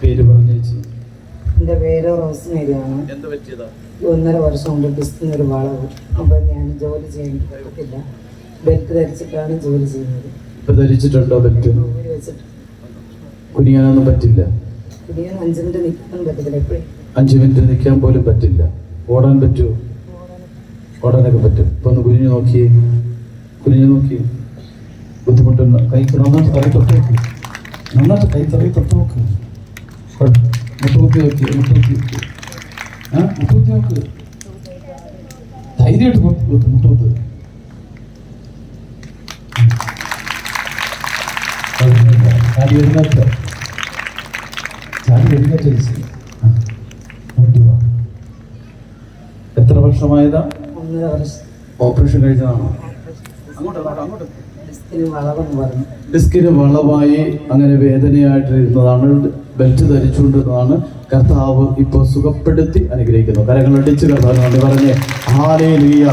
പേര് പറഞ്ഞേച്ചി. എൻ്റെ പേര് റോസ്മേരിയാണ്. എന്ത് പറ്റിയതാ? 1.5 വർഷം കൊണ്ട് ഡിസ്കിനൊരു വളവ്. അപ്പോൾ ഞാൻ ജോലി ചെയ്യാൻ പറ്റത്തില്ല. ബെൽറ്റ് ധരിച്ചിട്ടാണ് ജോലി ചെയ്യുന്നത്. ഇപ്പൊ ധരിച്ചിട്ടുണ്ടോ ബെൽറ്റ്? ഊരി വെച്ചിട്ട് കുനിയാനൊന്നും പറ്റില്ല. കുനിയാൻ 5 മിനിറ്റ് നിൽക്കാൻ പറ്റത്തില്ല. എപ്പോഴും 5 മിനിറ്റ് നിൽക്കാൻ പോലും പറ്റില്ല. ഓടാൻ പറ്റുമോ? ഓടാനൊക്കെ പറ്റും. ഇപ്പൊ ഒന്ന് കുനിഞ്ഞു നോക്കിയേ, കുനിഞ്ഞു നോക്കി. ബുദ്ധിമുട്ടുണ്ടോ? കൈ നന്നായിട്ട് തറ തൊട്ട് നോക്കി, നന്നായിട്ട് കൈ തറ തൊട്ട് നോക്ക്. മുട്ടുകുത്തി നോക്കി, മുട്ടുകുത്തി നോക്കി. മുട്ടുകുത്തി നോക്ക്, ധൈര്യമായിട്ട് മുട്ടുകുത്ത്. ചാടി എഴുന്നേറ്റ്, ചാടി എഴുന്നേറ്റ്. എത്ര വർഷമായതാ? 1.5 വർഷം. ഓപ്പറേഷൻ കഴിഞ്ഞതാണോ? ഡിസ്കിന് വളവെന്ന് പറഞ്ഞു. ഡിസ്കിന് വളവായി അങ്ങനെ വേദനയായിട്ടിരുന്നതാണ്. ബെൽറ്റ് ധരിച്ചുകൊണ്ടിരുന്നതാണ്. കർത്താവ് ഇപ്പോൾ സുഖപ്പെടുത്തി അനുഗ്രഹിക്കുന്നു. കരങ്ങൾ അടിച്ച് കർത്താവിനോട് പറഞ്ഞേ ഹല്ലേലൂയ.